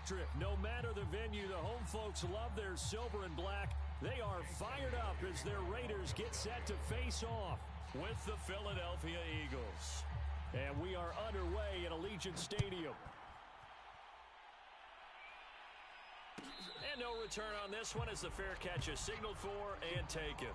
electric. No matter the venue, the home folks love their silver and black. They are fired up as their Raiders get set to face off with the Philadelphia Eagles. And we are underway at Allegiant Stadium. And no return on this one as the fair catch is signaled for and taken.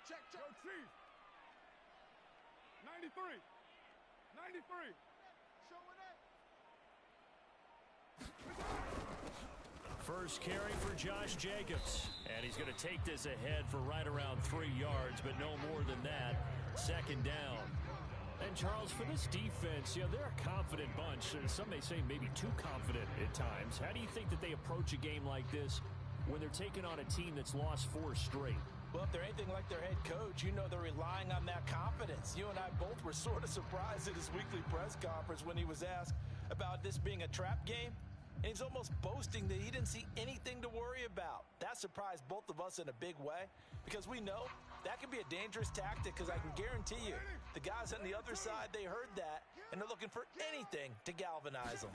Check. Yo, Chief. 93. 93. Showing it. First carry for Josh Jacobs. And he's going to take this ahead for right around 3 yards, but no more than that. Second down. And, Charles, for this defense, they're a confident bunch. Some may say maybe too confident at times. How do you think that they approach a game like this when they're taking on a team that's lost 4 straight? Well, if they're anything like their head coach, they're relying on that confidence. You and I both were sort of surprised at his weekly press conference when he was asked about this being a trap game. And he's almost boasting that he didn't see anything to worry about. That surprised both of us in a big way because we know that can be a dangerous tactic because I can guarantee you the guys on the other side, they heard that, and they're looking for anything to galvanize them.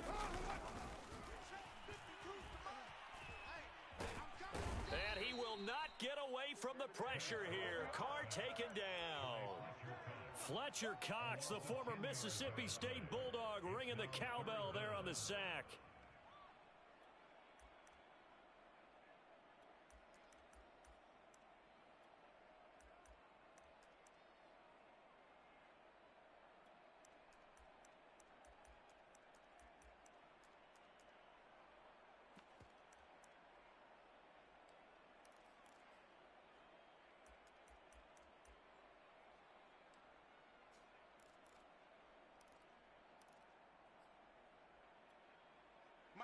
And he will not get away from the pressure here. Carr taken down. Fletcher Cox, the former Mississippi State Bulldog, ringing the cowbell there on the sack.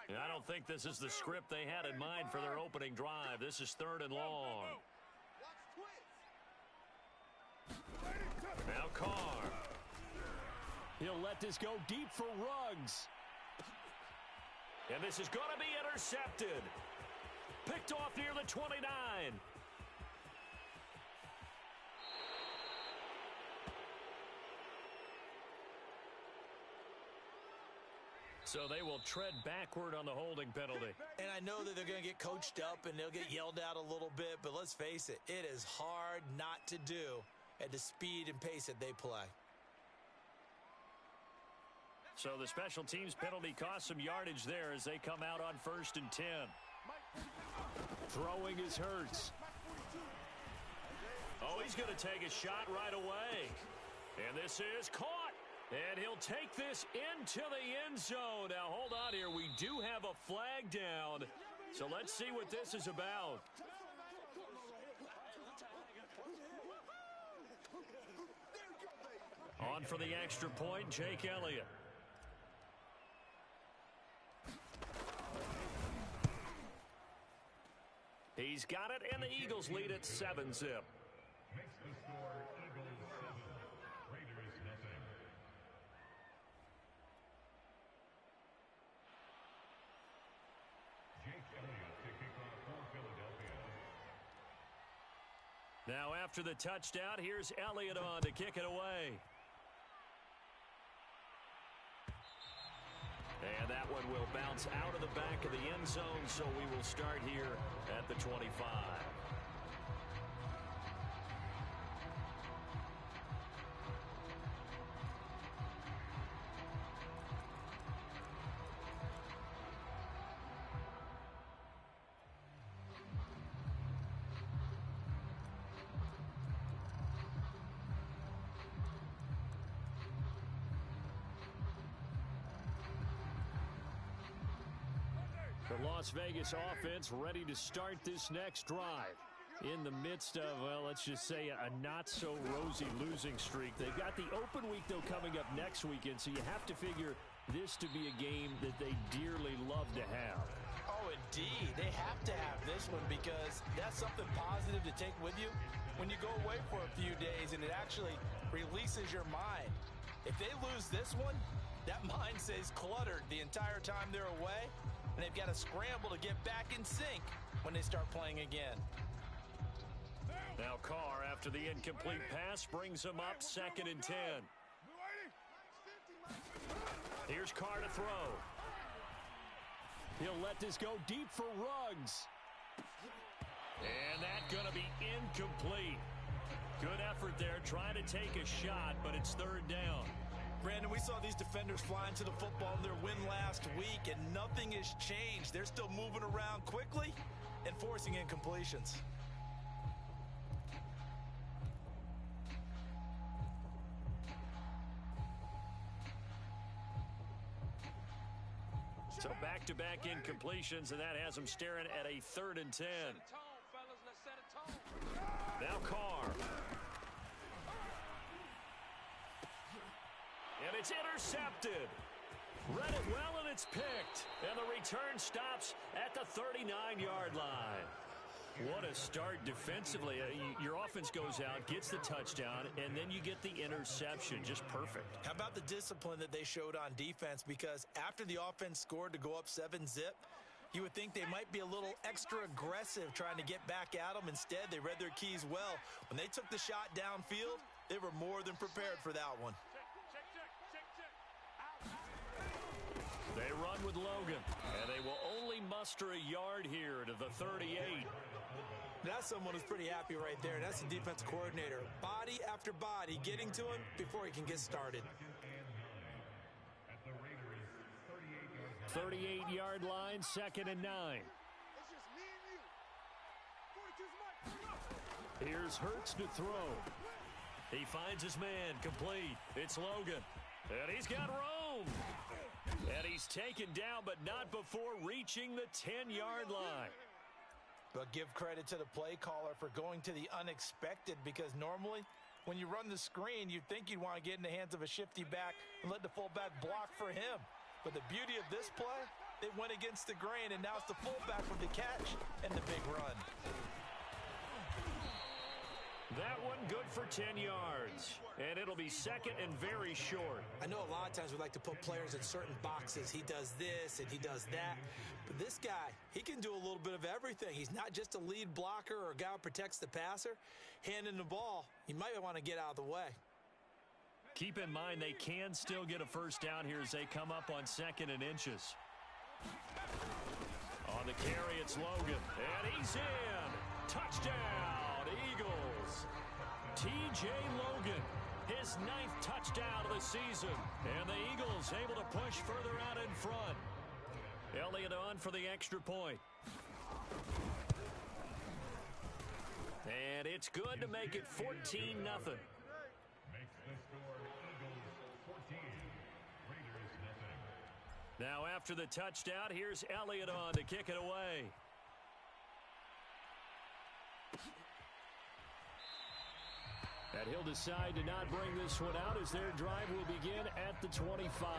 And I don't think this is the script they had in mind for their opening drive. This is 3rd and long. Now Carr. He'll let this go deep for Ruggs. And this is going to be intercepted. Picked off near the 29. So they will tread backward on the holding penalty. And I know that they're going to get coached up and they'll get yelled at a little bit, but let's face it, it is hard not to do at the speed and pace that they play. So the special teams penalty cost some yardage there as they come out on 1st and 10. Throwing is Hurts. Oh, he's going to take a shot right away. And this is caught. And he'll take this into the end zone. Now, hold on here. We do have a flag down. So let's see what this is about. On for the extra point, Jake Elliott. He's got it, and the Eagles lead at 7-zip. Makes the score Eagles 7, Raiders nothing. Jake Elliott to kick off for Philadelphia. Now after the touchdown, here's Elliott on to kick it away. And that one will bounce out of the back of the end zone, so we will start here at the 25. The Las Vegas offense ready to start this next drive. In the midst of, well, let's just say a not-so-rosy losing streak. They've got the open week, though, coming up next weekend, so you have to figure this to be a game that they dearly love to have. Oh, indeed. They have to have this one because that's something positive to take with you when you go away for a few days, and it actually releases your mind. If they lose this one, that mind stays cluttered the entire time they're away, and they've got to scramble to get back in sync when they start playing again. Now Carr, after the incomplete pass, brings him up 2nd and 10. Here's Carr to throw. He'll let this go deep for Ruggs. And that's going to be incomplete. Good effort there, trying to take a shot, but it's 3rd down. Brandon, we saw these defenders flying to the football in their win last week, and nothing has changed. They're still moving around quickly and forcing incompletions. So back-to-back incompletions, and that has them staring at a 3rd and 10. Now Carr. And it's intercepted. Read it well, and it's picked. And the return stops at the 39-yard line. What a start defensively. Your offense goes out, gets the touchdown, and then you get the interception. Just perfect. How about the discipline that they showed on defense? Because after the offense scored to go up 7-zip, you would think they might be a little extra aggressive trying to get back at them. Instead, they read their keys well. When they took the shot downfield, they were more than prepared for that one. They run with Logan, and they will only muster a yard here to the 38. That's someone who's pretty happy right there. That's the defense coordinator. Body after body getting to him before he can get started. 38-yard line, 2nd and 9. Here's Hurts to throw. He finds his man, complete. It's Logan, and he's got room. And he's taken down, but not before reaching the 10-yard line. But give credit to the play caller for going to the unexpected, because normally when you run the screen, you'd think you'd want to get in the hands of a shifty back and let the fullback block for him. But the beauty of this play, it went against the grain, and now it's the fullback with the catch and the big run. That one good for 10 yards, and it'll be 2nd and very short. I know a lot of times we like to put players in certain boxes. He does this and he does that. But this guy, he can do a little bit of everything. He's not just a lead blocker or a guy who protects the passer. Handing the ball, he might want to get out of the way. Keep in mind they can still get a first down here as they come up on 2nd and inches. On the carry, it's Logan, and he's in. Touchdown, Eagles. T.J. Logan, his 9th touchdown of the season. And the Eagles able to push further out in front. Elliott on for the extra point. And it's good to make it 14-0. Makes the score Eagles 14, Raiders nothing. Now after the touchdown, here's Elliott on to kick it away. And he'll decide to not bring this one out as their drive will begin at the 25.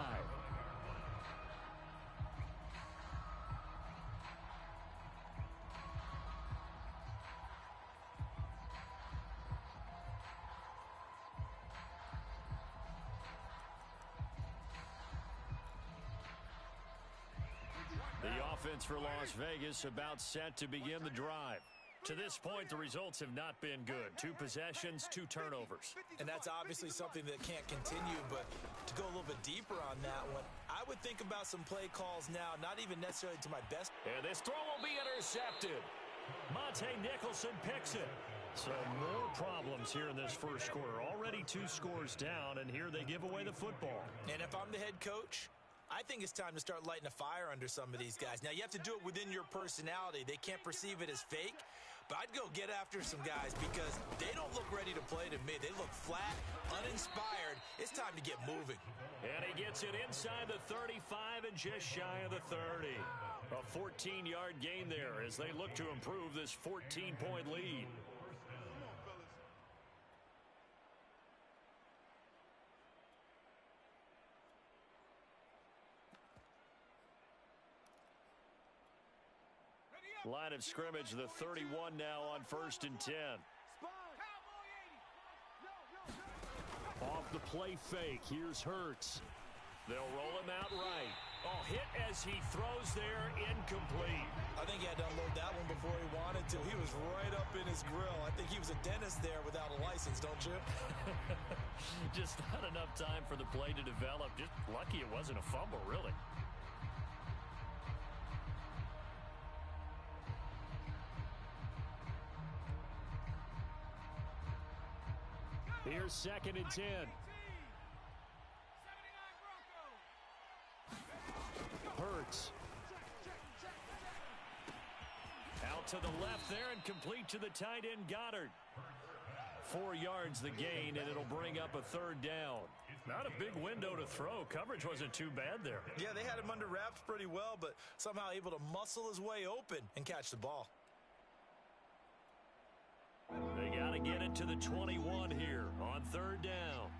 The offense for Las Vegas about set to begin the drive. To this point, the results have not been good. 2 possessions, 2 turnovers. And that's obviously something that can't continue, but to go a little bit deeper on that one, I would think about some play calls now, not even necessarily to my best. And this throw will be intercepted. Monte Nicholson picks it. So more problems here in this first quarter. Already 2 scores down, and here they give away the football. And if I'm the head coach, I think it's time to start lighting a fire under some of these guys. Now, you have to do it within your personality. They can't perceive it as fake. But I'd go get after some guys because they don't look ready to play to me. They look flat, uninspired. It's time to get moving. And he gets it inside the 35 and just shy of the 30. A 14-yard gain there as they look to improve this 14-point lead. Line of scrimmage, the 31 now on 1st and 10. Off the play fake, here's Hurts. They'll roll him out right. Oh, hit as he throws there, incomplete. I think he had to unload that one before he wanted to. He was right up in his grill. I think he was a dentist there without a license, don't you? Just not enough time for the play to develop. Just lucky it wasn't a fumble, really. Here's 2nd and 10. Hurts. Out to the left there and complete to the tight end Goddard. 4 yards the gain, and it'll bring up a 3rd down. Not a big window to throw. Coverage wasn't too bad there. Yeah, they had him under wraps pretty well, but somehow able to muscle his way open and catch the ball. They got to get it to the 21 here on 3rd down.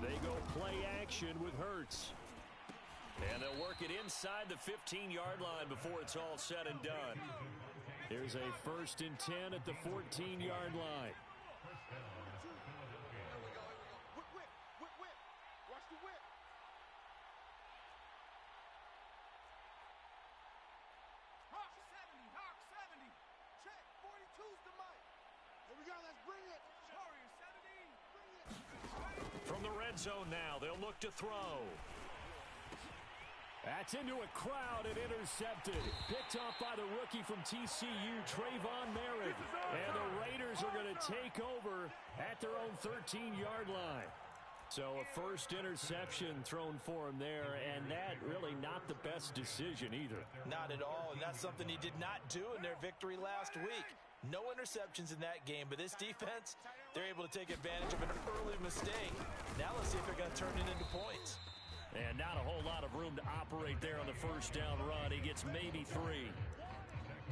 They go play action with Hurts. And they'll work it inside the 15-yard line before it's all said and done. Here's a 1st and 10 at the 14-yard line. Watch the whip. Hawk 70. Check. 42's the mic. Here we go. Let's bring it. Warrior 70. From the red zone now, they'll look to throw. That's into a crowd and intercepted. Picked off by the rookie from TCU, Trayvon Merritt. And the Raiders are going to take over at their own 13-yard line. So a first interception thrown for him there, and that really not the best decision either. Not at all, and that's something he did not do in their victory last week. No interceptions in that game, but this defense, they're able to take advantage of an early mistake. Now let's see if they're going to turn it into points. And not a whole lot of room to operate there on the first down run. He gets maybe 3.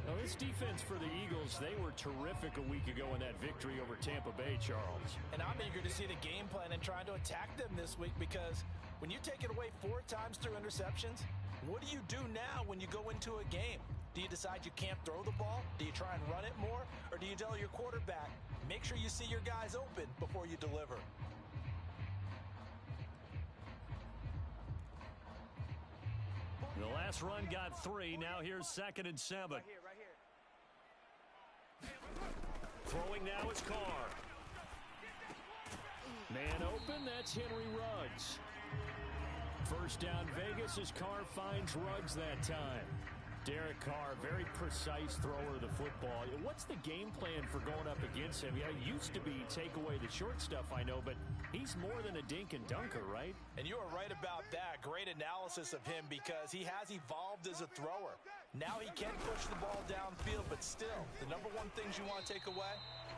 Now, this defense for the Eagles, they were terrific a week ago in that victory over Tampa Bay, Charles. And I'm eager to see the game plan and trying to attack them this week, because when you take it away 4 times through interceptions, what do you do now when you go into a game? Do you decide you can't throw the ball? Do you try and run it more? Or do you tell your quarterback, make sure you see your guys open before you deliver? The last run got 3. Now here's 2nd and 7. Right here. Throwing now is Carr. Man open, that's Henry Ruggs. First down Vegas as Carr finds Ruggs that time. Derek Carr, very precise thrower of the football. What's the game plan for going up against him? Yeah, it used to be take away the short stuff, I know, but he's more than a dink and dunker, right? And you are right about that. Great analysis of him, because he has evolved as a thrower. Now he can push the ball downfield, but still, the number one things you want to take away,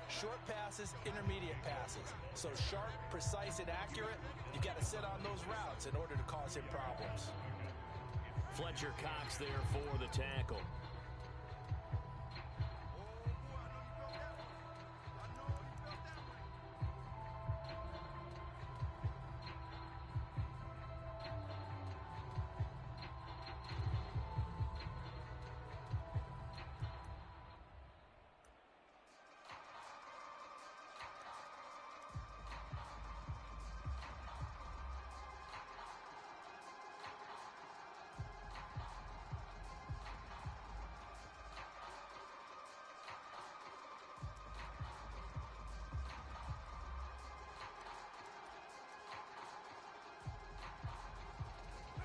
short passes, intermediate passes. So sharp, precise, and accurate, you got to sit on those routes in order to cause him problems. Fletcher Cox there for the tackle.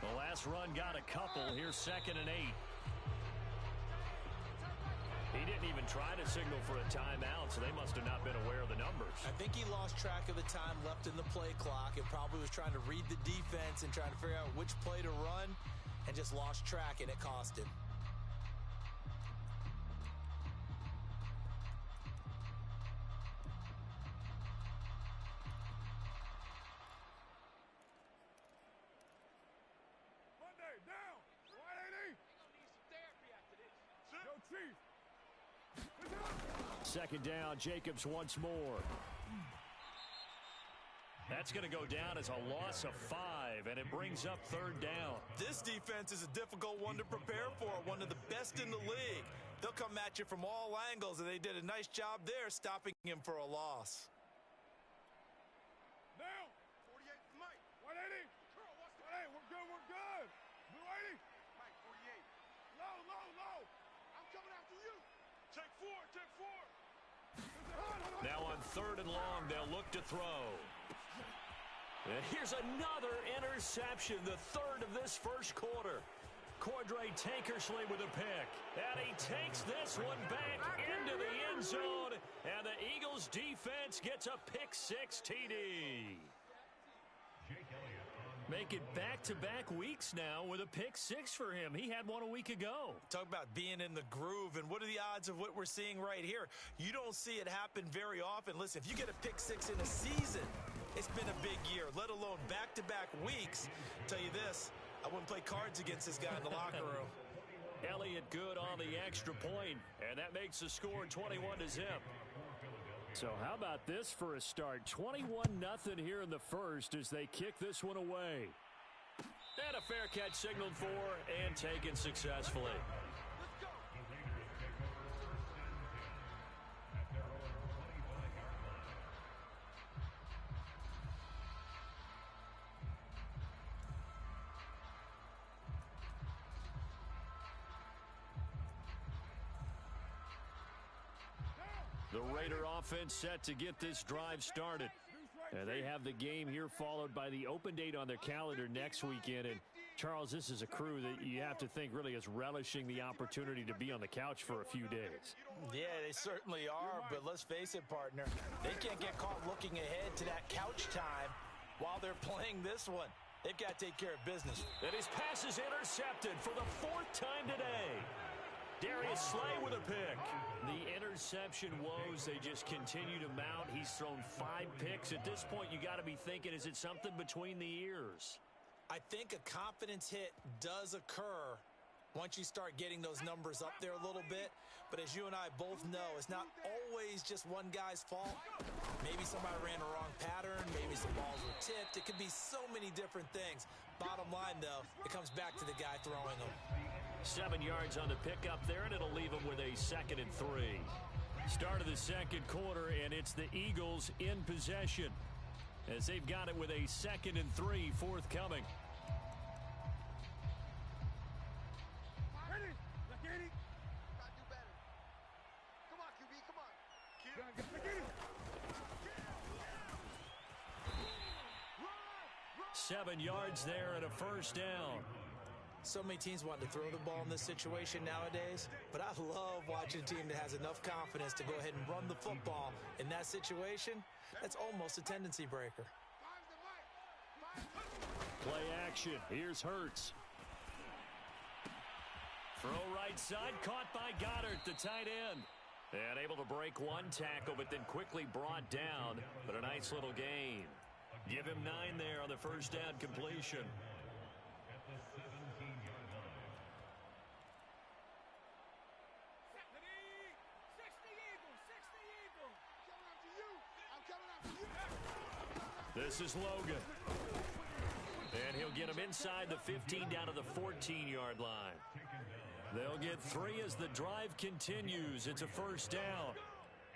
The last run got a couple. Here's 2nd and 8. He didn't even try to signal for a timeout, so they must have not been aware of the numbers. I think he lost track of the time left in the play clock and probably was trying to read the defense and trying to figure out which play to run, and just lost track, and it cost him. Monday, down. Second down, Jacobs once more. That's going to go down as a loss of 5, and it brings up third down. This defense is a difficult one to prepare for, one of the best in the league. They'll come at you from all angles, and they did a nice job there stopping him for a loss. Now, 48 for Mike. 180. Curl, watch that. Hey, we're good, we're good. Blue 80. Mike, 48. Low, low, low. I'm coming after you. Take 4, take 4. Now on third and long, they'll look to throw. And here's another interception, the third of this first quarter. Cordray Tankersley with a pick. And he takes this one back into the end zone. And the Eagles defense gets a pick-6 TD. Make it back-to-back weeks now with a pick-6 for him. He had one a week ago. Talk about being in the groove, and what are the odds of what we're seeing right here? You don't see it happen very often. Listen, if you get a pick-6 in a season, it's been a big year, let alone back-to-back weeks. Tell you this, I wouldn't play cards against this guy in the locker room. Elliott good on the extra point, and that makes the score 21-0. So how about this for a start? 21-0 here in the first as they kick this one away. And a fair catch signaled for and taken successfully. The Raider offense set to get this drive started. They have the game here followed by the open date on their calendar next weekend. And, Charles, this is a crew that you have to think really is relishing the opportunity to be on the couch for a few days. Yeah, they certainly are, but let's face it, partner. They can't get caught looking ahead to that couch time while they're playing this one. They've got to take care of business. And his pass is intercepted for the 4th time today. Darius Slay with a pick. The interception woes, they just continue to mount. He's thrown 5 picks. At this point, you got to be thinking, is it something between the ears? I think a confidence hit does occur once you start getting those numbers up there a little bit. But as you and I both know, it's not always just one guy's fault. Maybe somebody ran a wrong pattern. Maybe some balls were tipped. It could be so many different things. Bottom line, though, it comes back to the guy throwing them. 7 yards on the pickup there, and it'll leave them with a 2nd and 3. Start of the second quarter, and it's the Eagles in possession as they've got it with a 2nd and 3 forthcoming. Ready? Look at it. Gotta do better. Come on, QB, come on. Look at it. 7 yards there and a first down. So many teams want to throw the ball in this situation nowadays, but I love watching a team that has enough confidence to go ahead and run the football. In that situation, that's almost a tendency breaker. Play action. Here's Hurts. Throw right side, caught by Goddard, the tight end. And able to break one tackle, but then quickly brought down. But a nice little gain. Give him 9 there on the first down completion. This is Logan. And he'll get him inside the 15 down to the 14-yard line. They'll get 3 as the drive continues. It's a first down.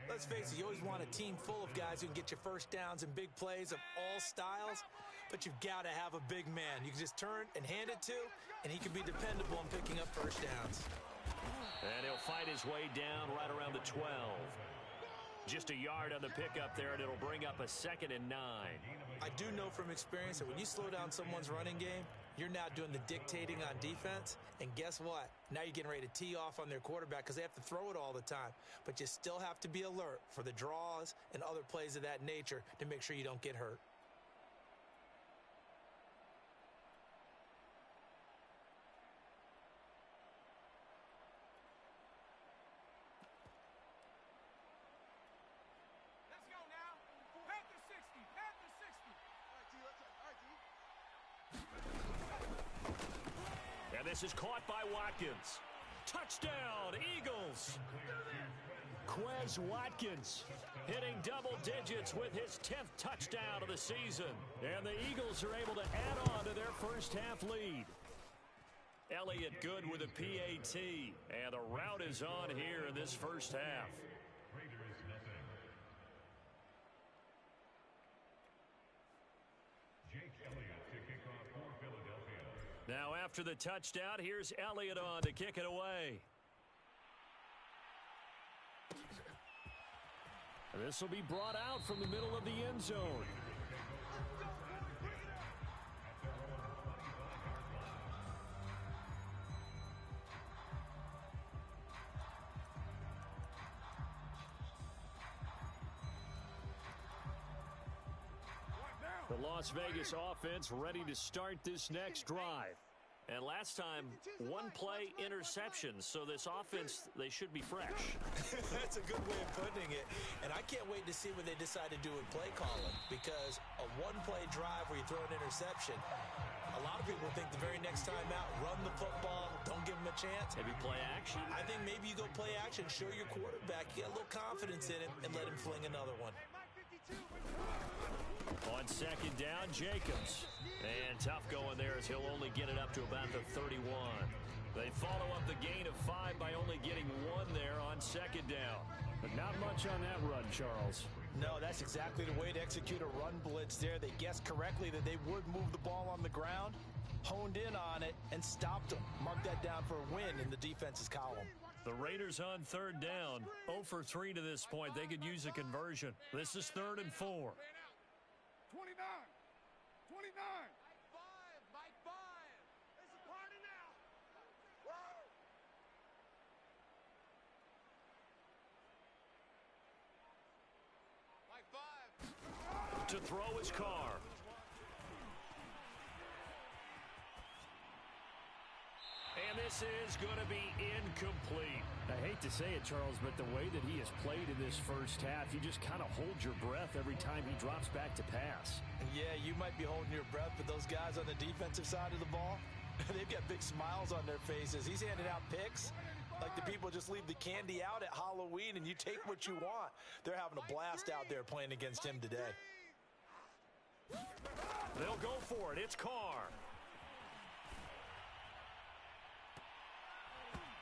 Let's face it, you always want a team full of guys who can get you first downs and big plays of all styles, but you've got to have a big man you can just turn and hand it to, and he can be dependable in picking up first downs. And he'll fight his way down right around the 12. Just a yard on the pickup there, and it'll bring up a 2nd and 9. I do know from experience that when you slow down someone's running game, you're now doing the dictating on defense. And guess what? Now you're getting ready to tee off on their quarterback because they have to throw it all the time. But you still have to be alert for the draws and other plays of that nature to make sure you don't get hurt. And this is caught by Watkins. Touchdown, Eagles! Eagles. Watkins hitting double digits with his 10th touchdown of the season. And the Eagles are able to add on to their first half lead. Elliott good with a PAT. And the rout is on here in this first half. Raiders nothing. Jake Elliott to kick off for Philadelphia. Now after the touchdown, here's Elliott on to kick it away. This will be brought out from the middle of the end zone. The Las Vegas offense ready to start this next drive. And last time, one play interception. So this offense, they should be fresh. That's a good way of putting it. And I can't wait to see what they decide to do with play calling. Because a one-play drive where you throw an interception, a lot of people think the very next time out, run the football, don't give them a chance. Maybe play action. I think maybe you go play action, show your quarterback, you got a little confidence in him, and let him fling another one. On second down, Jacobs. And tough going there as he'll only get it up to about the 31. They follow up the gain of 5 by only getting 1 there on second down. But not much on that run, Charles. No, that's exactly the way to execute a run blitz there. They guessed correctly that they would move the ball on the ground, honed in on it, and stopped them. Mark that down for a win in the defense's column. The Raiders on third down. 0 for 3 to this point. They could use a conversion. This is 3rd and 4. 29. 29. Mike 5. It's a party now. Woo! Mike 5. To throw his car. And this is going to be incomplete. I hate to say it, Charles, but the way that he has played in this first half, you just kind of hold your breath every time he drops back to pass. Yeah, you might be holding your breath, but those guys on the defensive side of the ball, they've got big smiles on their faces. He's handing out picks like the people just leave the candy out at Halloween and you take what you want. They're having a blast out there playing against him today. They'll go for it. It's Carr.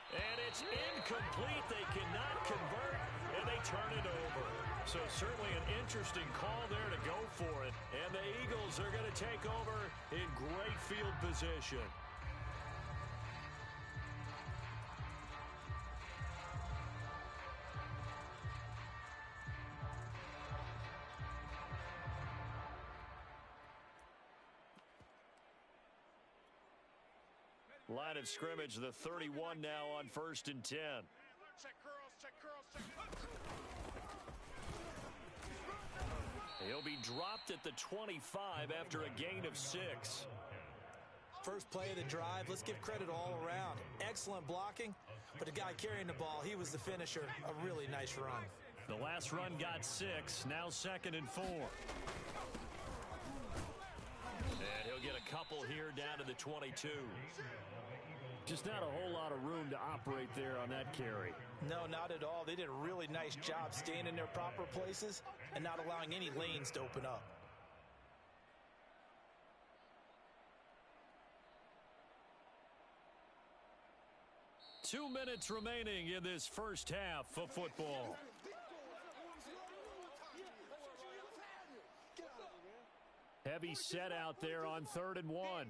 And it's incomplete. They cannot convert, and they turn it over. So certainly an interesting call there to go for it. And the Eagles are going to take over in great field position. Line of scrimmage, the 31 now on 1st and 10. Check curls, check curls, check. He'll be dropped at the 25 after a gain of 6. First play of the drive, let's give credit all around. Excellent blocking, but the guy carrying the ball, he was the finisher. A really nice run. The last run got 6, now 2nd and 4. And he'll get a couple here down to the 22. Just not a whole lot of room to operate there on that carry. No, not at all. They did a really nice job staying in their proper places and not allowing any lanes to open up. Two minutes remaining in this first half of football. Heavy set out there on 3rd and 1.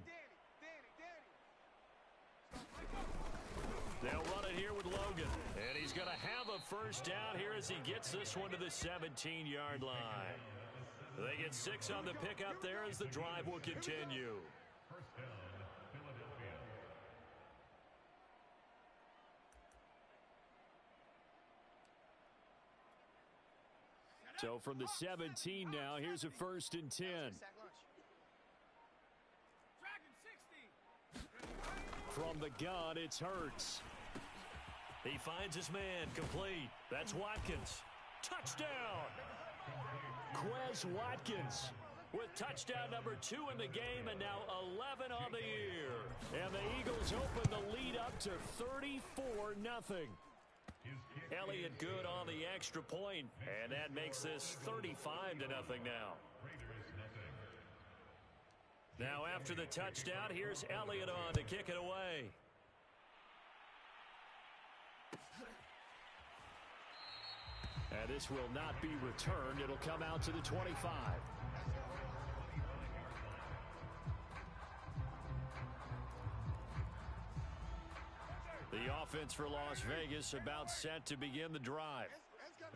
They'll run it here with Logan. And he's going to have a first down here as he gets this one to the 17-yard line. They get 6 on the pickup there as the drive will continue. First down, Philadelphia. So from the 17 now, here's a 1st and 10. From the gun, it's Hurts. He finds his man, complete. That's Watkins. Touchdown! Watkins with touchdown number 2 in the game and now 11 on the year. And the Eagles open the lead up to 34-0. His Elliott good on the extra point, and that makes this 35-0 now. Now after the touchdown, here's Elliott on to kick it away. And this will not be returned. It'll come out to the 25. The offense for Las Vegas about set to begin the drive.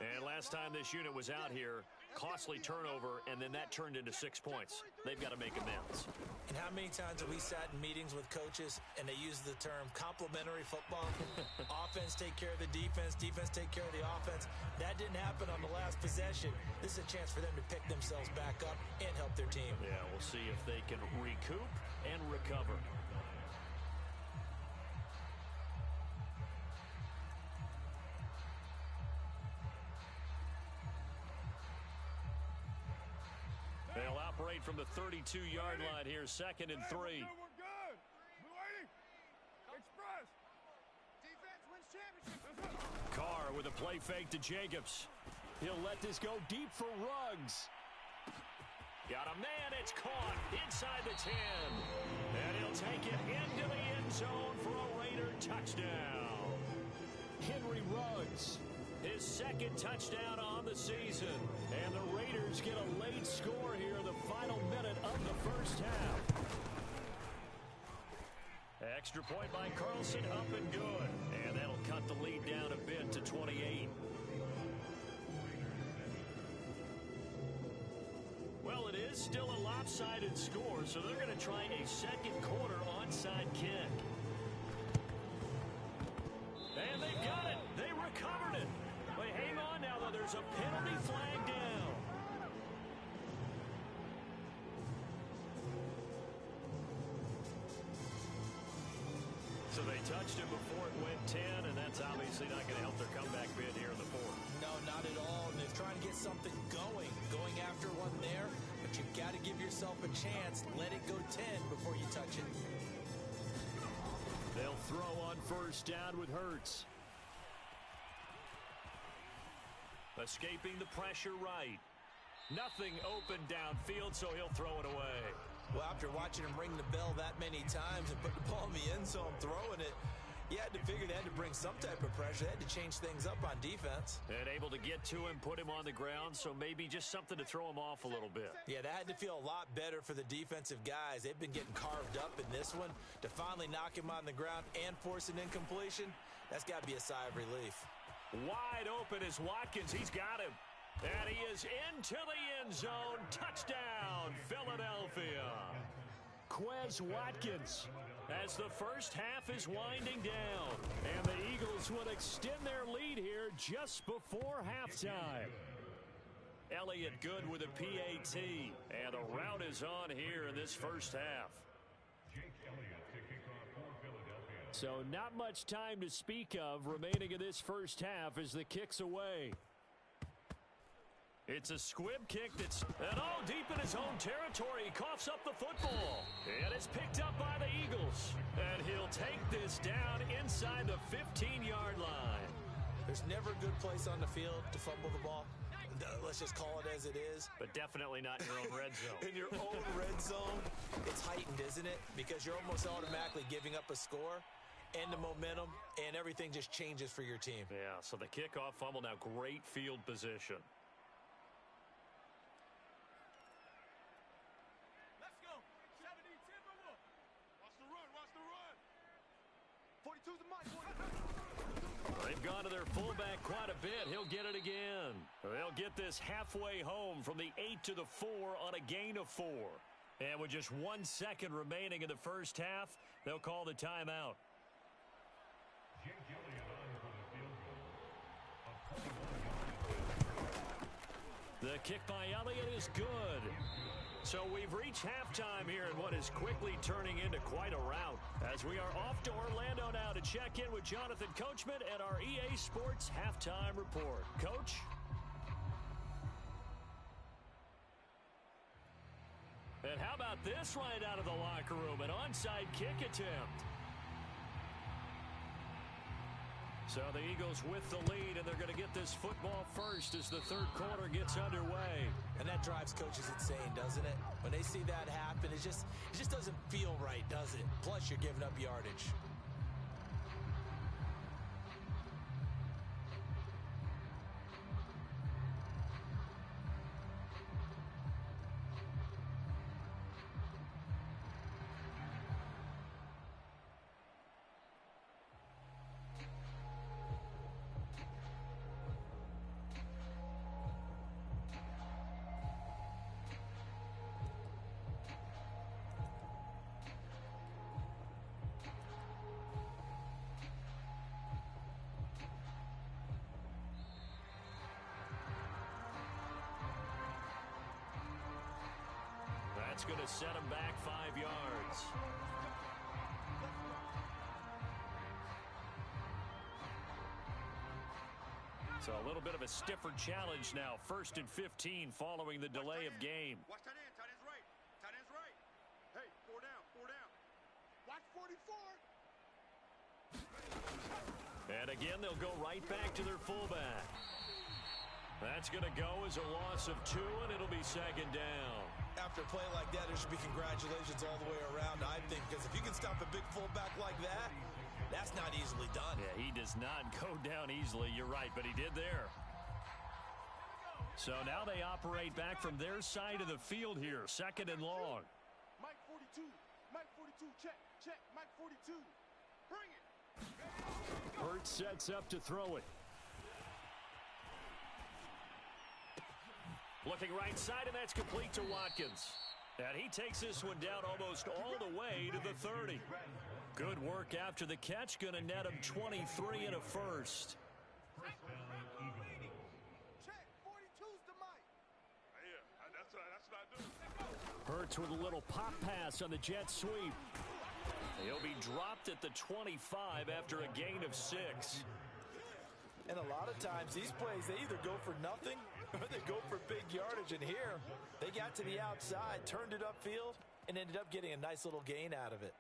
And last time this unit was out here, costly turnover, and then that turned into 6 points. They've got to make amends. And how many times have we sat in meetings with coaches and they use the term complementary football? Offense take care of the defense, defense take care of the offense. That didn't happen on the last possession. This is a chance for them to pick themselves back up and help their team. Yeah, we'll see if they can recoup and recover. They'll operate from the 32-yard line here, 2nd and 3. We're good. Blue 80. Express. Defense wins championship. Carr with a play fake to Jacobs. He'll let this go deep for Ruggs. Got a man, it's caught inside the 10. And he'll take it into the end zone for a Raider touchdown. Henry Ruggs, his 2nd touchdown on the season. And the Raiders get a late score here in the final minute of the first half. Extra point by Carlson, up and good. And that'll cut the lead down a bit to 28. Well, it is still a lopsided score, so they're going to try a second quarter onside kick. And they've got it. They recovered it. But hang on now, though. There's a penalty flag down. So they touched him before it went 10, and that's obviously not going to help their comeback bid here in the 4th. No, not at all. And they're trying to get something going after one there. But you've got to give yourself a chance. Let it go 10 before you touch it. They'll throw on first down with Hurts. Escaping the pressure right. Nothing open downfield, so he'll throw it away. Well, after watching him ring the bell that many times and put the ball in the end zone, throwing it, you had to figure they had to bring some type of pressure. They had to change things up on defense. And able to get to him, put him on the ground, so maybe just something to throw him off a little bit. Yeah, that had to feel a lot better for the defensive guys. They've been getting carved up in this one. To finally knock him on the ground and force an incompletion, that's got to be a sigh of relief. Wide open is Watkins. He's got him. And he is into the end zone. Touchdown, Philadelphia. Quez Watkins as the first half is winding down. And the Eagles will extend their lead here just before halftime. Elliott good with a PAT. And the route is on here in this first half. So not much time to speak of remaining in this first half as the kick's away. It's a squib kick that's deep in his own territory. He coughs up the football. And it's picked up by the Eagles. And he'll take this down inside the 15-yard line. There's never a good place on the field to fumble the ball. Let's just call it as it is. But definitely not in your own red zone. In your own red zone, it's heightened, isn't it? Because you're almost automatically giving up a score and the momentum, and everything just changes for your team. Yeah, so the kickoff fumble, now great field position. Let's go. 70, 10 by 1. Watch the run. Watch the run. 42's the mic. They've gone to their fullback quite a bit. He'll get it again. They'll get this halfway home from the 8 to the 4 on a gain of 4. And with just 1 second remaining in the first half, they'll call the timeout. The kick by Elliott is good. So we've reached halftime here in what is quickly turning into quite a rout. As we are off to Orlando now to check in with Jonathan Coachman and our EA Sports Halftime Report. Coach? And how about this right out of the locker room? An onside kick attempt. So the Eagles with the lead, and they're going to get this football first as the third quarter gets underway. And that drives coaches insane, doesn't it? When they see that happen, it just doesn't feel right, does it? Plus, you're giving up yardage. That's going to set him back 5 yards. So a little bit of a stiffer challenge now. 1st and 15 following the delay of game. Watch tight end. Tight end's right. Tight end's right. Hey, 4 down. 4 down. Watch 44. And again, they'll go right back to their fullback. That's going to go as a loss of 2, and it'll be 2nd down. After a play like that, there should be congratulations all the way around, I think, because if you can stop a big fullback like that, that's not easily done. Yeah, he does not go down easily. You're right, but he did there. So now they operate back from their side of the field here, 2nd and long. Mike 42. Mike 42. Check. Check. Mike 42. Bring it. Hurts sets up to throw it. Looking right side, and that's complete to Watkins. And he takes this one down almost all the way to the 30. Good work after the catch. Going to net him 23 and a first. First down, Eagles. Check. 42's to Mike. Yeah, that's what I do. Hurts with a little pop pass on the jet sweep. He'll be dropped at the 25 after a gain of 6. And a lot of times, these plays, they either go for nothing or they go for big yardage. And here, they got to the outside, turned it upfield, and ended up getting a nice little gain out of it.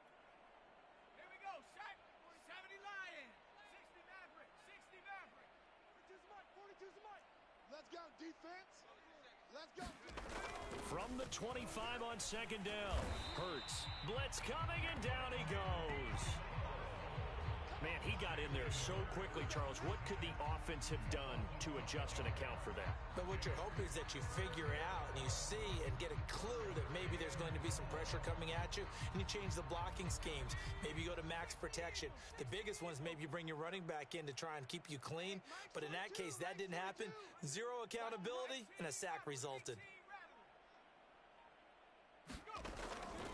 Here we go. Shaq. 70 Lion. 60 Maverick. 60 Maverick. 42's Mike. 42's Mike. Let's go, defense. Let's go. From the 25 on 2nd down. Hurts. Blitz coming, and down he goes. Man, he got in there so quickly, Charles. What could the offense have done to adjust and account for that? But what you're hoping is that you figure out and you see and get a clue that maybe there's going to be some pressure coming at you, and you change the blocking schemes. Maybe you go to max protection. The biggest one is maybe you bring your running back in to try and keep you clean. But in that case, that didn't happen. 0 accountability, and a sack resulted.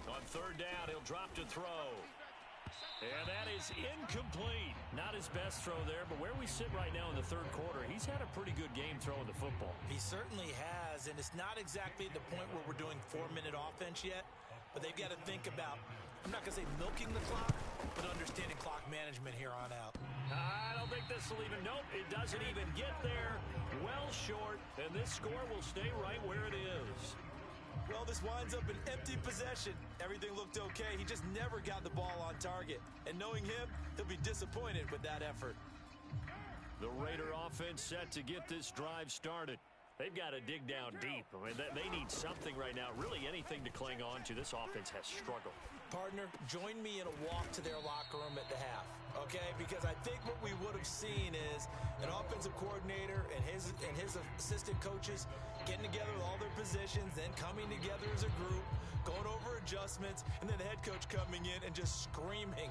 On 3rd down, he'll drop to throw. And that is incomplete. Not his best throw there, but where we sit right now in the 3rd quarter, he's had a pretty good game throwing the football. He certainly has, and it's not exactly the point where we're doing 4-minute offense yet, but they've got to think about, I'm not going to say milking the clock, but understanding clock management here on out. I don't think this will even, nope, it doesn't even get there. Well short, and this score will stay right where it is. Well, this winds up an empty possession. Everything looked okay. He just never got the ball on target. And knowing him, he'll be disappointed with that effort. The Raider offense set to get this drive started. They've got to dig down deep. I mean, they need something right now, really anything to cling on to. This offense has struggled. Partner, join me in a walk to their locker room at the half, okay? Because I think what we would have seen is an offensive coordinator and his assistant coaches getting together with all their positions, then coming together as a group, going over adjustments, and then the head coach coming in and just screaming,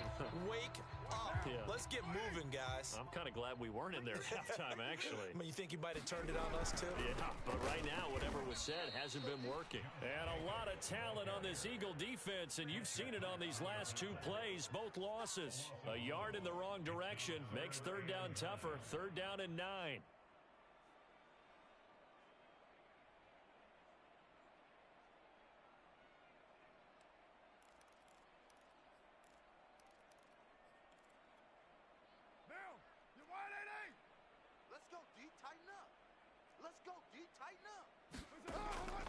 wake up. Yeah. Let's get moving, guys. I'm kind of glad we weren't in there at halftime, actually. I mean, you think he might have turned it on us, too? Yeah, but right now, whatever was said hasn't been working. And a lot of talent on this Eagle defense, and you've seen it on these last 2 plays, both losses. A yard in the wrong direction makes 3rd down tougher. 3rd down and 9.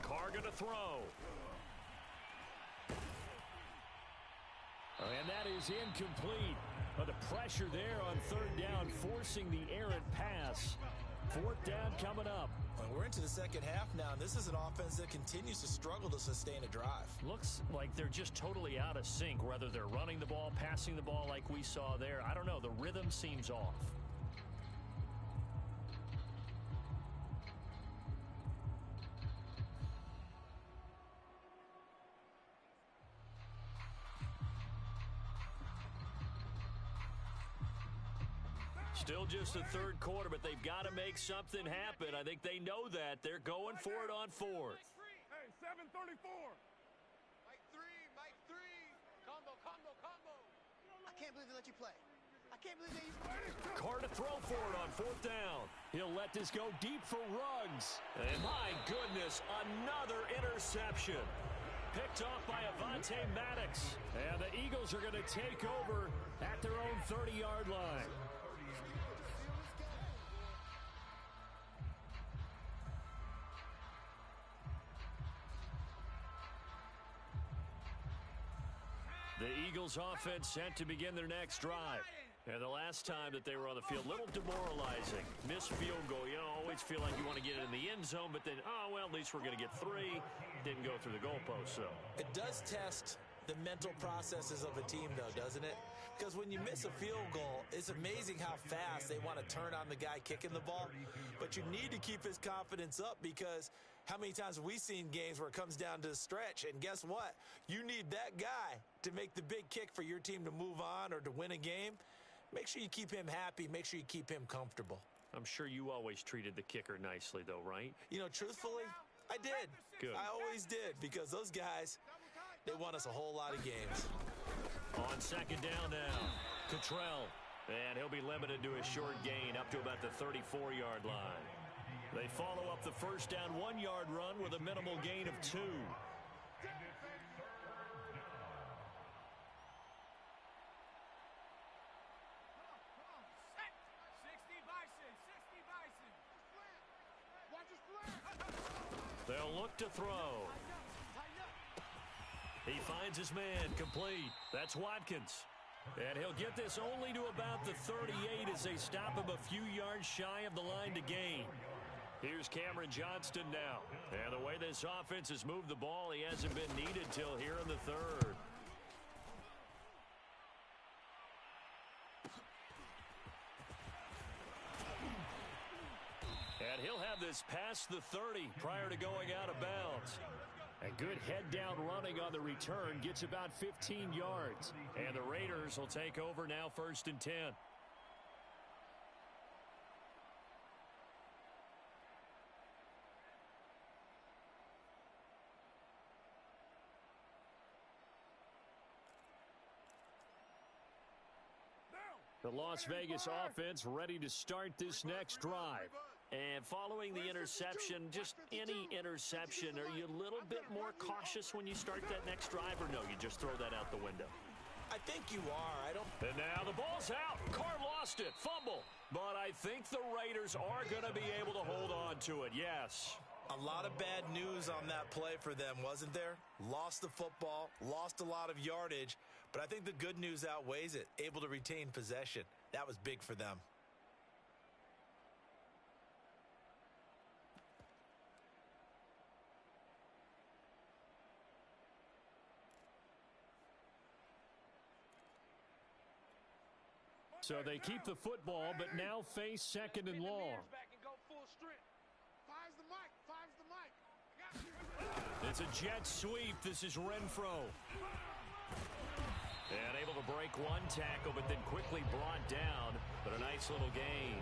Carr gonna throw. And that is incomplete. But the pressure there on third down, forcing the errant pass. Fourth down coming up. Well, we're into the second half now, and this is an offense that continues to struggle to sustain a drive. Looks like they're just totally out of sync, whether they're running the ball, passing the ball like we saw there. I don't know. The rhythm seems off. Still just the third quarter, but they've got to make something happen. I think they know that. They're going for it on fourth. Hey, 734. Mike 3. Combo. I can't believe they let you play. I can't believe they used Carr to throw for it on fourth down. He'll let this go deep for Ruggs. And my goodness, another interception. Picked off by Avonte Maddox. And the Eagles are going to take over at their own 30-yard line. The Eagles offense set to begin their next drive. And the last time that they were on the field, a little demoralizing. Missed field goal. You know, always feel like you want to get it in the end zone, but then, oh, well, at least we're going to get 3. Didn't go through the goalpost, so. It does test the mental processes of a team, though, doesn't it? Because when you miss a field goal, it's amazing how fast they want to turn on the guy kicking the ball. But you need to keep his confidence up, because how many times have we seen games where it comes down to the stretch, and guess what? You need that guy to make the big kick for your team to move on or to win a game. Make sure you keep him happy. Make sure you keep him comfortable. I'm sure you always treated the kicker nicely, though, right? You know, truthfully, I did. Good. I always did, because those guys, they won us a whole lot of games. On second down now, Cottrell. And he'll be limited to a short gain up to about the 34-yard line. They follow up the first down 1-yard run with a minimal gain of 2. They'll look to throw. He finds his man complete. That's Watkins. And he'll get this only to about the 38 as they stop him a few yards shy of the line to gain. Here's Cameron Johnston now. And the way this offense has moved the ball, he hasn't been needed till here in the third. And he'll have this past the 30 prior to going out of bounds. A good head-down running on the return gets about 15 yards. And the Raiders will take over now, 1st and 10. The Las Vegas offense ready to start this next drive. And following the interception, just any interception, are you a little bit more cautious when you start that next drive, or no, you just throw that out the window? I think you are. And now the ball's out. Carr lost it. Fumble. But I think the Raiders are going to be able to hold on to it, yes. A lot of bad news on that play for them, wasn't there? Lost the football, lost a lot of yardage, but I think the good news outweighs it. Able to retain possession. That was big for them. So they keep the football, but now face 2nd and long. It's a jet sweep. This is Renfro. And able to break one tackle, but then quickly brought down. But a nice little gain.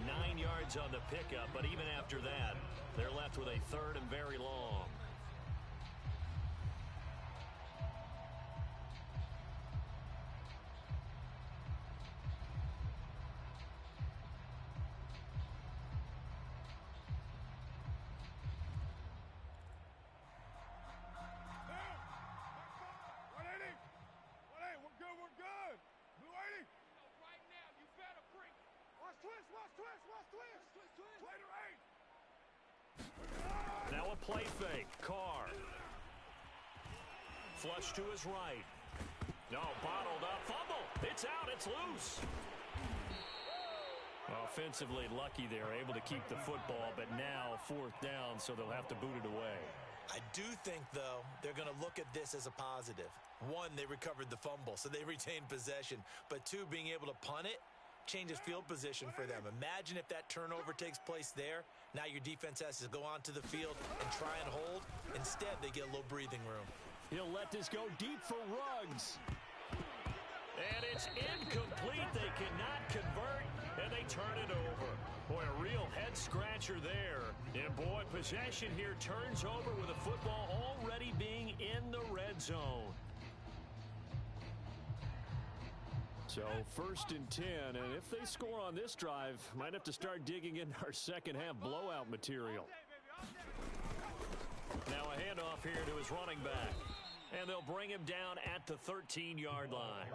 9 yards on the pickup, but even after that, they're left with a 3rd and very long. Now a play fake. Carr. Flush to his right. No, bottled up. Fumble. It's out. It's loose. Offensively lucky they're able to keep the football, but now 4th down, so they'll have to boot it away. I do think, though, they're going to look at this as a positive. 1, they recovered the fumble, so they retained possession. But 2, being able to punt it changes field position for them. Imagine if that turnover takes place there. Now your defense has to go onto the field and try and hold. Instead, they get a little breathing room. He'll let this go deep for Ruggs. And it's incomplete. They cannot convert, and they turn it over. Boy, a real head-scratcher there. And, boy, possession here turns over with the football already being in the red zone. So, 1st and 10, and if they score on this drive, might have to start digging into our second-half blowout material. Now a handoff here to his running back. And they'll bring him down at the 13-yard line.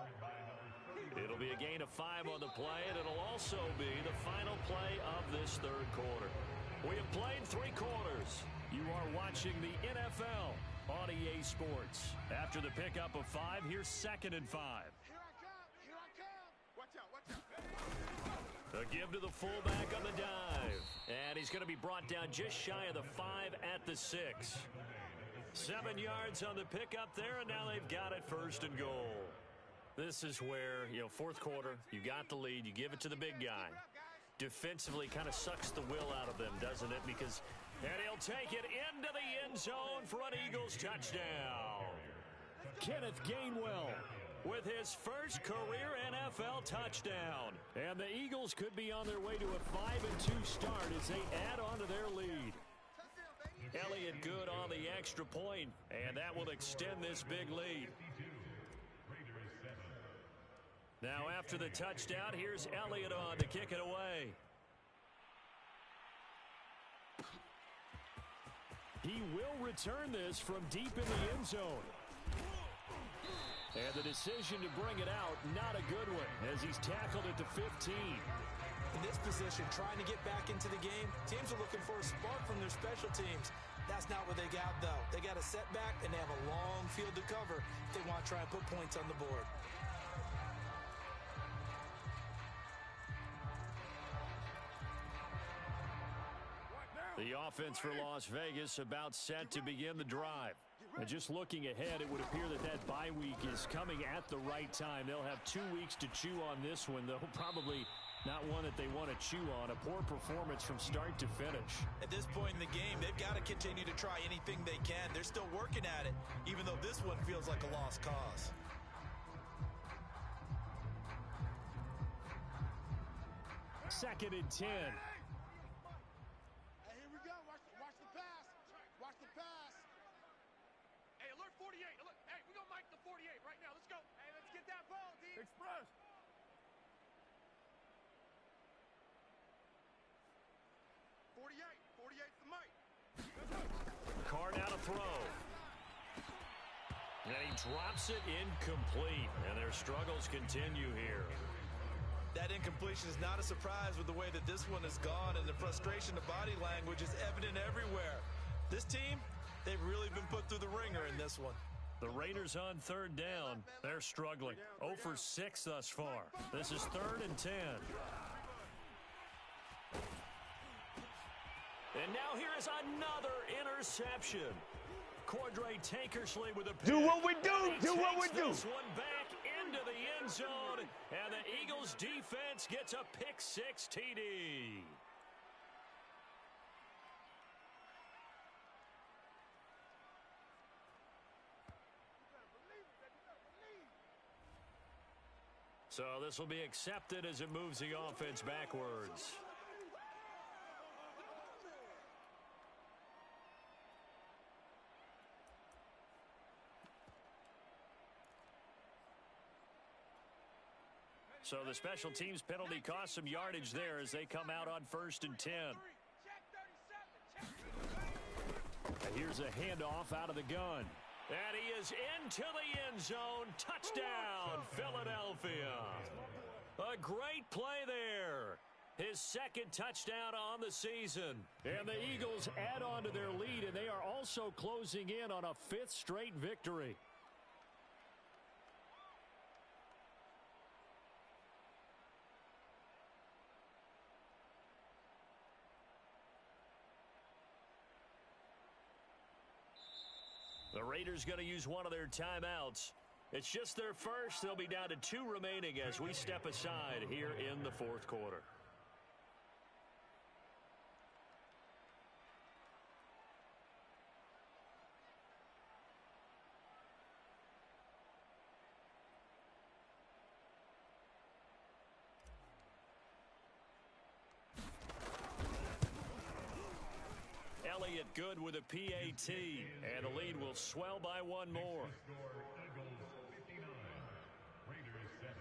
It'll be a gain of 5 on the play, and it'll also be the final play of this 3rd quarter. We have played 3 quarters. You are watching the NFL on EA Sports. After the pickup of 5, here's 2nd and 5. Here I come. Here I come. Watch out. Watch out. A give to the fullback on the dive. And he's going to be brought down just shy of the 5 at the 6. 7 yards on the pickup there, and now they've got it 1st and goal. This is where, 4th quarter, you got the lead, you give it to the big guy. Defensively kind of sucks the will out of them, doesn't it? And he'll take it into the end zone for an Eagles touchdown. Kenneth Gainwell with his first career NFL touchdown. And the Eagles could be on their way to a 5-2 start as they add on to their lead. Elliott good on the extra point, and that will extend this big lead. Now after the touchdown, here's Elliott on to kick it away. He will return this from deep in the end zone. And the decision to bring it out, not a good one, as he's tackled at the 15. In this position, trying to get back into the game, teams are looking for a spark from their special teams. That's not what they got, though. They got a setback, and they have a long field to cover if they want to try and put points on the board. The offense for Las Vegas about set to begin the drive. And just looking ahead, it would appear that bye week is coming at the right time. They'll have 2 weeks to chew on this one, though probably not one that they want to chew on. A poor performance from start to finish. At this point in the game, they've got to continue to try anything they can. They're still working at it, even though this one feels like a lost cause. Second and 10. Hey, here we go. Watch the pass. Watch the pass. Hey, alert 48. Alert. Hey, we're going to mic the 48 right now. Let's go. Hey, let's get that ball, D. Express. 48's the mic. Card out a throw. And he drops it incomplete. And their struggles continue here. That incompletion is not a surprise with the way that this one has gone, and the frustration of body language is evident everywhere. This team, they've really been put through the ringer in this one. The Raiders on 3rd down. They're struggling. 0 for 6 thus far. This is 3rd and 10. And now here is another interception. Cordray Tankersley with a pick. Do what we do. Do what we do. This one back into the end zone, and the Eagles defense gets a pick-6 TD. So this will be accepted as it moves the offense backwards. So the special teams penalty cost some yardage there as they come out on 1st and 10. And here's a handoff out of the gun. And he is into the end zone. Touchdown, Philadelphia. A great play there. His 2nd touchdown on the season. And the Eagles add on to their lead, and they are also closing in on a 5th straight victory. The Raiders going to use one of their timeouts. It's just their first. They'll be down to 2 remaining as we step aside here in the fourth quarter. Elliott good with a PAT, and the lead will swell by 1 more. Eagles 59, Raiders 7.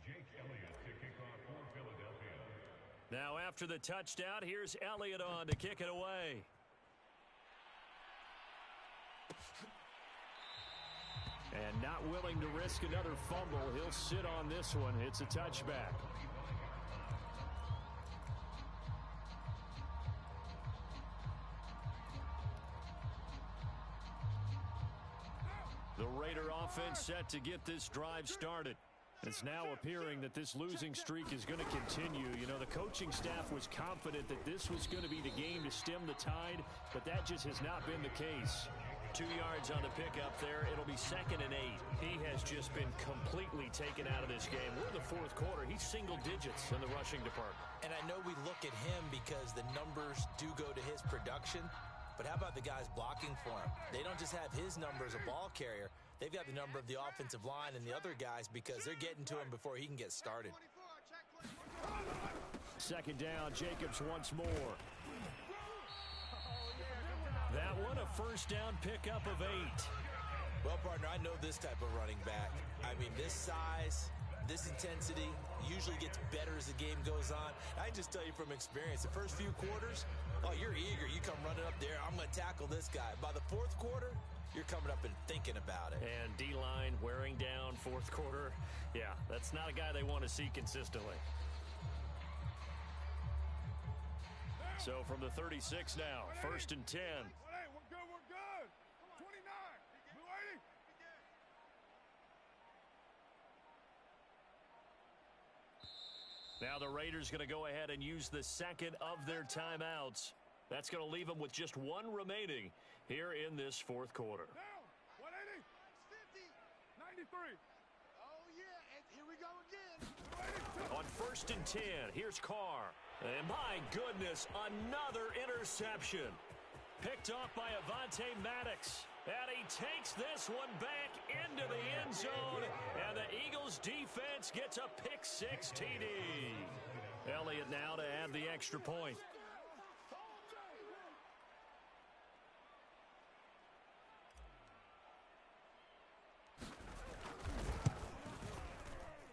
Jake Elliott to kick off for Philadelphia. Now after the touchdown, here's Elliott on to kick it away. And not willing to risk another fumble, he'll sit on this one. It's a touchback. The Raider offense set to get this drive started. It's now appearing that this losing streak is going to continue. You know, the coaching staff was confident that this was going to be the game to stem the tide, but that just has not been the case. 2 yards on the pickup there. It'll be 2nd and 8. He has just been completely taken out of this game. We're in the fourth quarter. He's single digits in the rushing department. And I know we look at him because the numbers do go to his production, but how about the guys blocking for him? They don't just have his number as a ball carrier. They've got the number of the offensive line and the other guys because they're getting to him before he can get started. 2nd down, Jacobs once more. That one a first down pickup of 8. Well, partner, I know this type of running back. I mean, this size, this intensity usually gets better as the game goes on. I can just tell you from experience, the first few quarters, oh, you're eager. You come running up there, I'm going to tackle this guy. By the fourth quarter, you're coming up and thinking about it. And D-line wearing down fourth quarter. Yeah, that's not a guy they want to see consistently. So from the 36 now, 1st and 10. Hey, we're good, we're good. 29. Blue 80. Now the Raiders going to go ahead and use the second of their timeouts. That's going to leave them with just 1 remaining here in this fourth quarter. Down. 180. 93. Oh, yeah, and here we go again. On 1st and 10, here's Carr. And my goodness, another interception. Picked off by Avonte Maddox. And he takes this one back into the end zone. And the Eagles defense gets a pick-6 TD. Elliott now to add the extra point.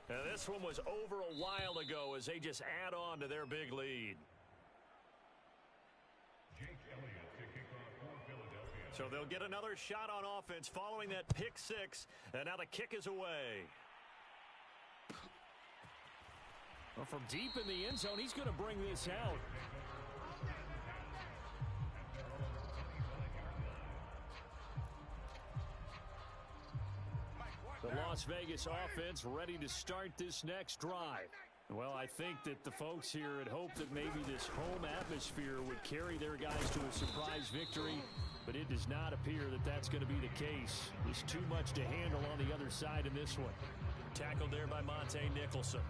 Now this one was over a while ago as they just add on to their big lead. Jake Elliott to kick off for Philadelphia. So they'll get another shot on offense following that pick-6, and now the kick is away. Well, from deep in the end zone, he's going to bring this out. The Las Vegas offense ready to start this next drive. Well, I think that the folks here had hoped that maybe this home atmosphere would carry their guys to a surprise victory, but it does not appear that that's going to be the case. There's too much to handle on the other side in this one. Tackled there by Monte Nicholson.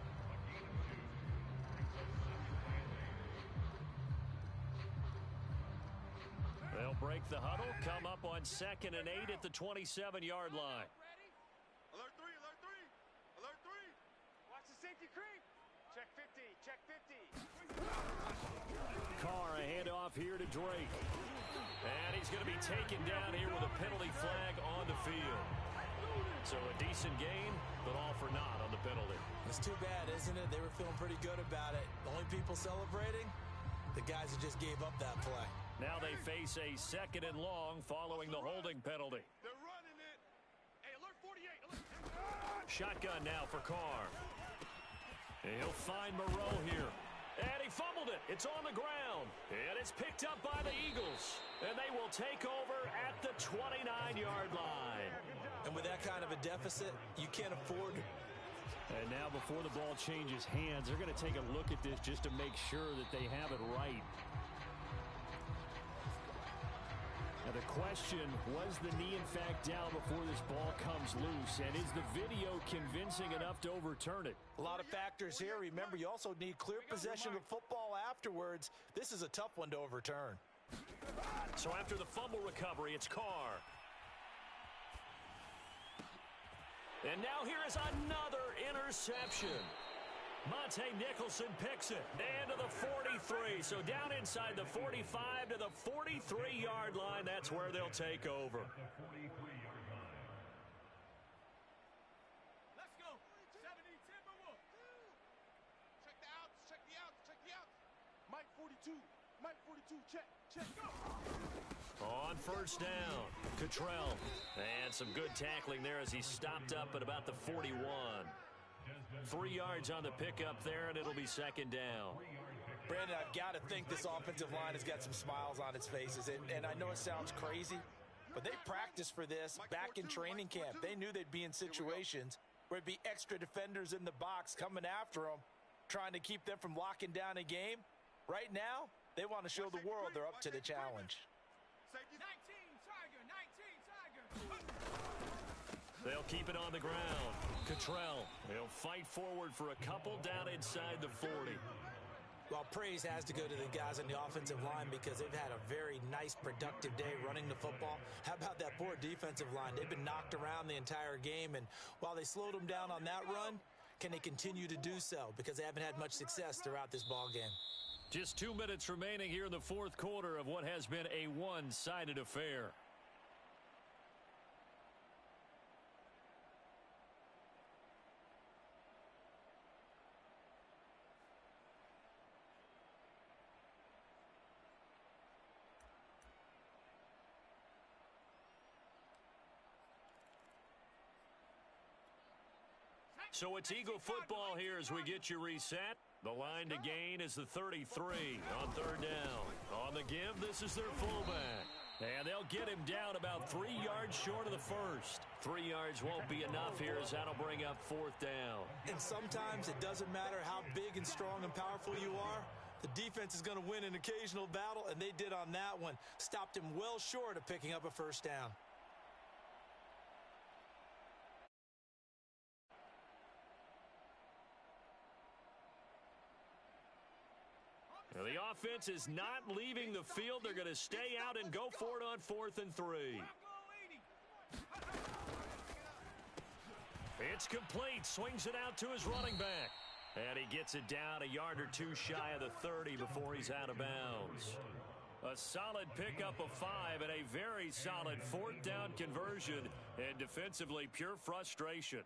They'll break the huddle, come up on 2nd and 8 at the 27-yard line. Alert 3, alert 3. Alert 3. Watch the safety creep. Check 50, check 50. Carr, a handoff here to Drake. And he's going to be taken down here with a penalty flag on the field. So a decent gain, but all for naught on the penalty. It's too bad, isn't it? They were feeling pretty good about it. The only people celebrating, the guys who just gave up that play. Now they face a 2nd and long following the holding penalty. They're running it. Hey, alert 48. Alert. Shotgun now for Carr. And he'll find Moreau here. And he fumbled it. It's on the ground. And it's picked up by the Eagles. And they will take over at the 29-yard line. And with that kind of a deficit, you can't afford And now before the ball changes hands, they're going to take a look at this just to make sure that they have it right. Now the question, was the knee in fact down before this ball comes loose? And is the video convincing enough to overturn it? A lot of factors here. Remember, you also need clear possession of the football afterwards. This is a tough one to overturn. So after the fumble recovery, it's Carr. And now here is another interception. Monte Nicholson picks it. And to the 43. So down inside the 45 to the 43-yard line. That's where they'll take over. The 43-yard line. Let's go. 70, Timberwolves. Check the outs, check the outs, check the outs. Mike 42, Mike 42, check, go. On first down, Cottrell. And some good tackling there as he stopped up at about the 41. 3 yards on the pickup there, and it'll be second down. Brandon, I've got to think this offensive line has got some smiles on its faces. And I know it sounds crazy, but they practiced for this back in training camp. They knew they'd be in situations where it'd be extra defenders in the box coming after them, trying to keep them from locking down a game. Right now, they want to show the world they're up to the challenge. 19, Tiger, 19, Tiger. They'll keep it on the ground. Cottrell, they'll fight forward for a couple down inside the 40. Well, praise has to go to the guys on the offensive line because they've had a very nice, productive day running the football. How about that poor defensive line? They've been knocked around the entire game, and while they slowed them down on that run, can they continue to do so? Because they haven't had much success throughout this ball game. Just 2 minutes remaining here in the fourth quarter of what has been a one-sided affair. So it's Eagle football here as we get you reset. The line to gain is the 33 on third down. On the give, this is their fullback. And they'll get him down about 3 yards short of the first. 3 yards won't be enough here as that'll bring up fourth down. And sometimes it doesn't matter how big and strong and powerful you are. The defense is going to win an occasional battle, and they did on that one. Stopped him well short of picking up a first down. Now the offense is not leaving the field. They're going to stay out and go for it on 4th and 3. It's complete. Swings it out to his running back. And he gets it down a yard or two shy of the 30 before he's out of bounds. A solid pickup of 5 and a very solid fourth down conversion. And defensively, pure frustration.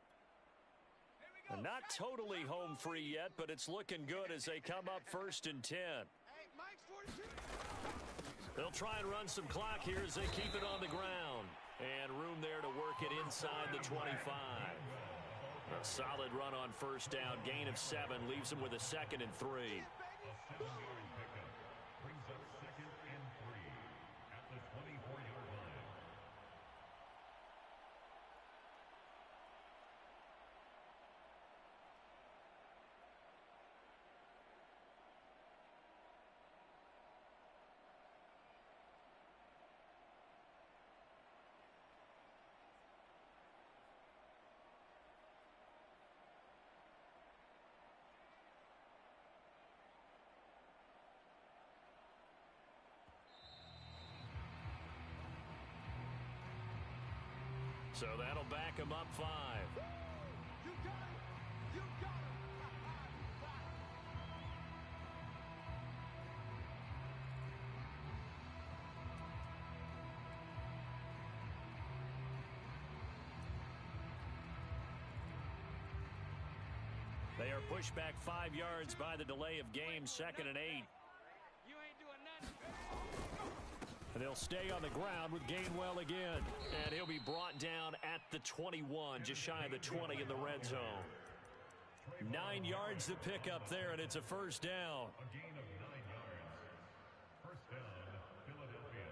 Not totally home free yet, but it's looking good as they come up 1st and 10. Hey, Mike's 42. They'll try and run some clock here as they keep it on the ground. And room there to work it inside the 25. A solid run on first down. Gain of 7 leaves them with a 2nd and 3. A 7-yard pickup brings up 2nd and 3 at the 24-yard line. So that'll back him up 5. You got it. You got it. They are pushed back 5 yards by the delay of game. 2nd and 8. You ain't doing nothing. And they'll stay on the ground with Gainwell again. And he'll be brought down at the 21, just shy of the 20 in the red zone. 9 yards to pick up there, and it's a first down. A gain of 9 yards. First down, Philadelphia.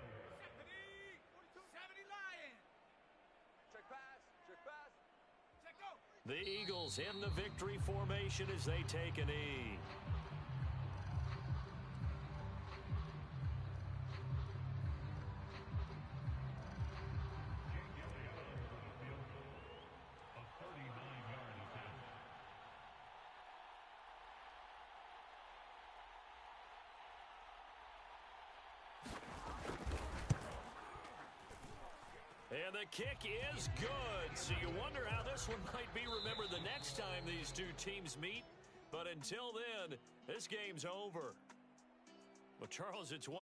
70 Lions. Check pass, check pass. Check go. The Eagles in the victory formation as they take a knee. And the kick is good. So you wonder how this one might be remembered the next time these two teams meet. But until then, this game's over. Well, Charles, it's one.